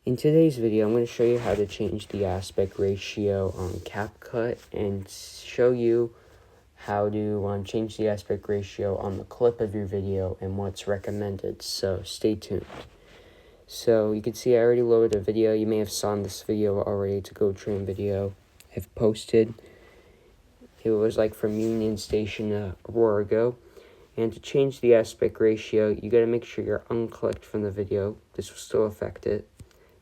In today's video, I'm going to show you how to change the aspect ratio on CapCut and show you how to change the aspect ratio on the clip of your video and what's recommended, so stay tuned. So you can see I already loaded a video. You may have saw this video already. It's a Go Train video I've posted. It was like from Union Station, Aurora Go. And to change the aspect ratio, you got to make sure you're unclicked from the video. This will still affect it.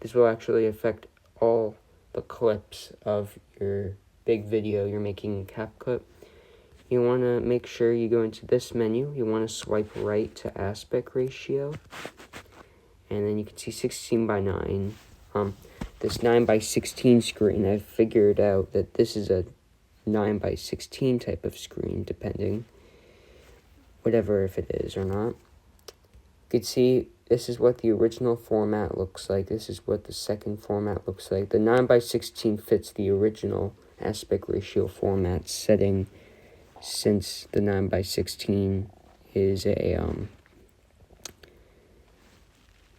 This will actually affect all the clips of your big video you're making in CapCut. You want to make sure you go into this menu. You want to swipe right to aspect ratio. And then you can see 16:9. This 9:16 screen, I've figured out that this is a 9:16 type of screen, depending. Whatever if it is or not. You can see this is what the original format looks like. This is what the second format looks like. The 9:16 fits the original aspect ratio format setting, since the 9:16 is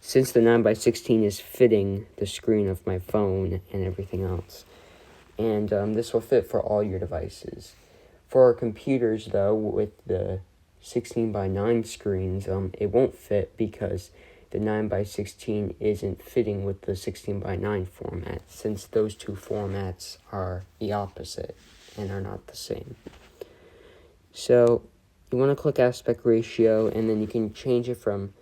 since the 9:16 is fitting the screen of my phone and everything else. And this will fit for all your devices. For our computers, though, with the 16:9 screens, it won't fit because the 9:16 isn't fitting with the 16:9 format, since those two formats are the opposite and are not the same. So you want to click aspect ratio, and then you can change it from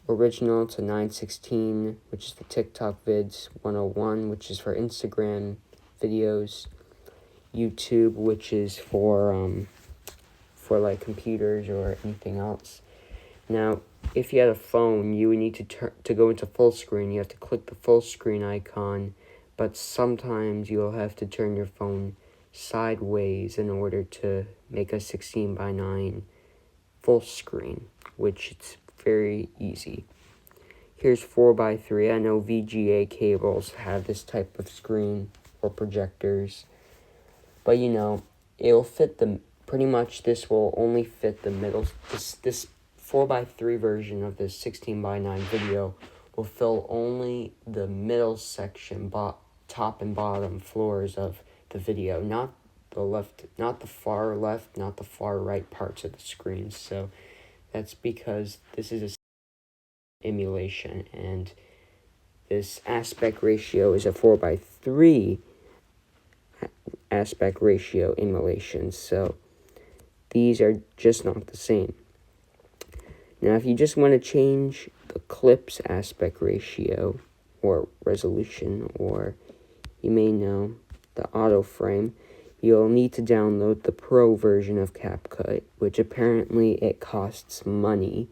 original to 9:16, which is the TikTok vids, 101, which is for Instagram videos, YouTube, which is for like computers or anything else. Now, if you had a phone, you would need to go into full screen. You have to click the full screen icon, but sometimes you'll have to turn your phone sideways in order to make a 16:9 full screen, which it's very easy. Here's 4:3. I know VGA cables have this type of screen or projectors, but you know, it'll fit the pretty much. This will only fit the middle. This 4:3 version of this 16:9 video will fill only the middle section, top and bottom floors of the video, not the left, not the far left, not the far right parts of the screen. So that's because this is a emulation, and this aspect ratio is a 4:3 aspect ratio emulation. So these are just not the same. Now, if you just want to change the clip's aspect ratio or resolution, or you may know the auto frame, you'll need to download the Pro version of CapCut, which apparently it costs money.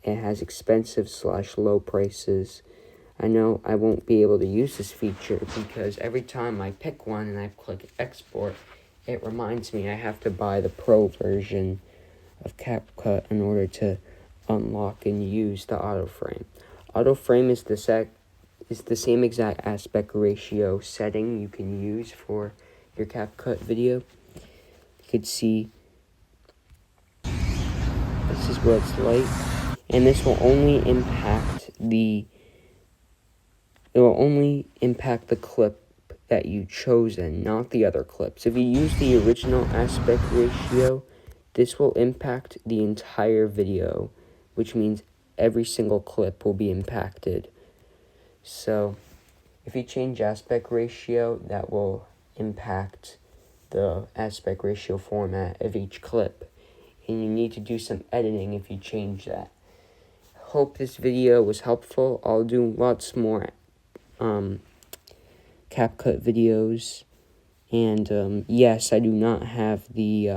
It has expensive/low prices. I know I won't be able to use this feature because every time I pick one and I click export, it reminds me I have to buy the Pro version of CapCut in order to unlock and use the auto frame. Auto frame is the same exact aspect ratio setting you can use for your CapCut video. You could see this is what it's like, and this will only impact the clip that you chosen, not the other clips. If you use the original aspect ratio, this will impact the entire video, which means every single clip will be impacted. So if you change aspect ratio, that will impact the aspect ratio format of each clip, and you need to do some editing if you change that. Hope this video was helpful. I'll do lots more CapCut videos, and yes, I do not have the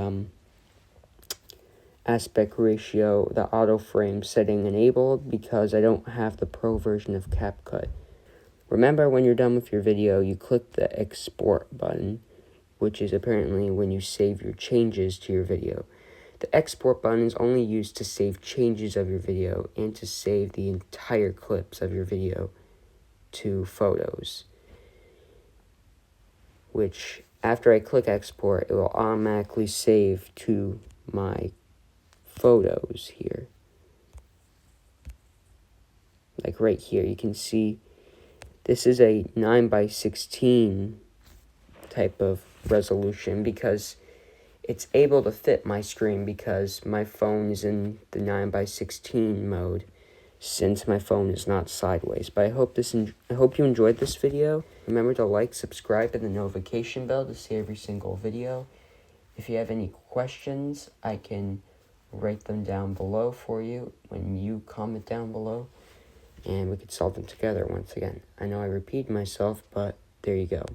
aspect ratio, the auto frame setting enabled, because I don't have the Pro version of CapCut. Remember, when you're done with your video, you click the export button, which is apparently when you save your changes to your video. The export button is only used to save changes of your video and to save the entire clips of your video to photos, which after I click export, it will automatically save to my photos here. Like right here, you can see This is a 9:16 type of resolution because it's able to fit my screen because my phone is in the 9:16 mode since my phone is not sideways. But I hope you enjoyed this video. Remember to like, subscribe, and the notification bell to see every single video. If you have any questions, I can write them down below for you when you comment down below, and we could solve them together once again. I know I repeat myself, but there you go.